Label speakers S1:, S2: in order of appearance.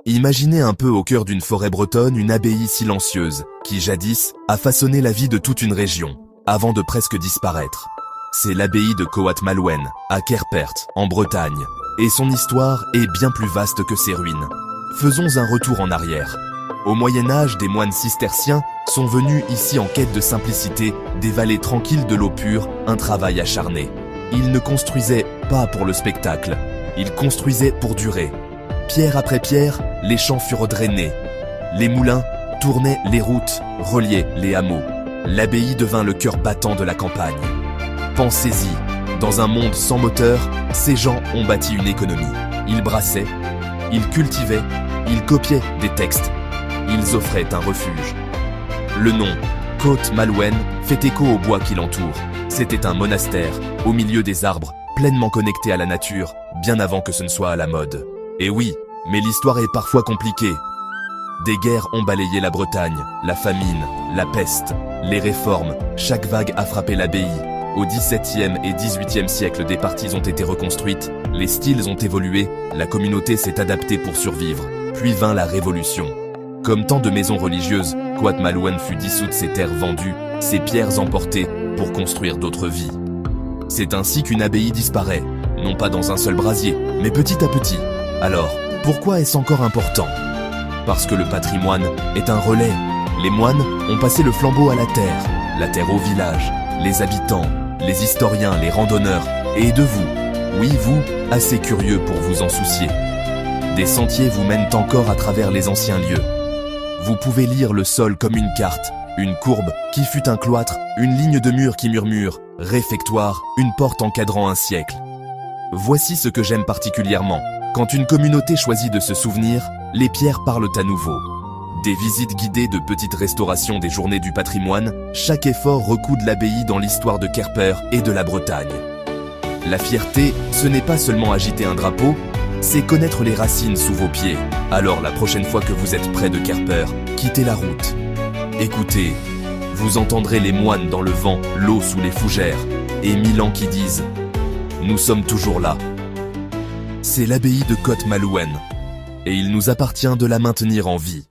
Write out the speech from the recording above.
S1: Imaginez un peu au cœur d'une forêt bretonne une abbaye silencieuse, qui jadis a façonné la vie de toute une région, avant de presque disparaître. C'est l'abbaye de Coat Malouine, à Querpert, en Bretagne, et son histoire est bien plus vaste que ses ruines. Faisons un retour en arrière. Au Moyen-Âge, des moines cisterciens sont venus ici en quête de simplicité, des vallées tranquilles de l'eau pure, un travail acharné. Ils ne construisaient pas pour le spectacle, ils construisaient pour durer. Pierre après pierre, les champs furent drainés. Les moulins tournaient les routes, reliaient les hameaux. L'abbaye devint le cœur battant de la campagne. Pensez-y, dans un monde sans moteur, ces gens ont bâti une économie. Ils brassaient, ils cultivaient, ils copiaient des textes. Ils offraient un refuge. Le nom, Coat Malouine, fait écho au bois qui l'entoure. C'était un monastère, au milieu des arbres, pleinement connecté à la nature, bien avant que ce ne soit à la mode. Et oui, mais l'histoire est parfois compliquée. Des guerres ont balayé la Bretagne, la famine, la peste, les réformes, chaque vague a frappé l'abbaye. Au XVIIe et XVIIIe siècle, des parties ont été reconstruites, les styles ont évolué, la communauté s'est adaptée pour survivre, puis vint la Révolution. Comme tant de maisons religieuses, Coat Malouine fut dissoute, ses terres vendues, ses pierres emportées pour construire d'autres vies. C'est ainsi qu'une abbaye disparaît, non pas dans un seul brasier, mais petit à petit. Alors, pourquoi est-ce encore important ? Parce que le patrimoine est un relais. Les moines ont passé le flambeau à la terre au village, les habitants, les historiens, les randonneurs, et de vous, oui vous, assez curieux pour vous en soucier. Des sentiers vous mènent encore à travers les anciens lieux. Vous pouvez lire le sol comme une carte, une courbe qui fut un cloître, une ligne de mur qui murmure, réfectoire, une porte encadrant un siècle. Voici ce que j'aime particulièrement. Quand une communauté choisit de se souvenir, les pierres parlent à nouveau. Des visites guidées, de petites restaurations, des journées du patrimoine, chaque effort recoude l'abbaye dans l'histoire de Querpert et de la Bretagne. La fierté, ce n'est pas seulement agiter un drapeau, c'est connaître les racines sous vos pieds. Alors la prochaine fois que vous êtes près de Querpert, quittez la route. Écoutez, vous entendrez les moines dans le vent, l'eau sous les fougères, et 1000 ans qui disent « Nous sommes toujours là ». C'est l'abbaye de Coat Malouine, et il nous appartient de la maintenir en vie.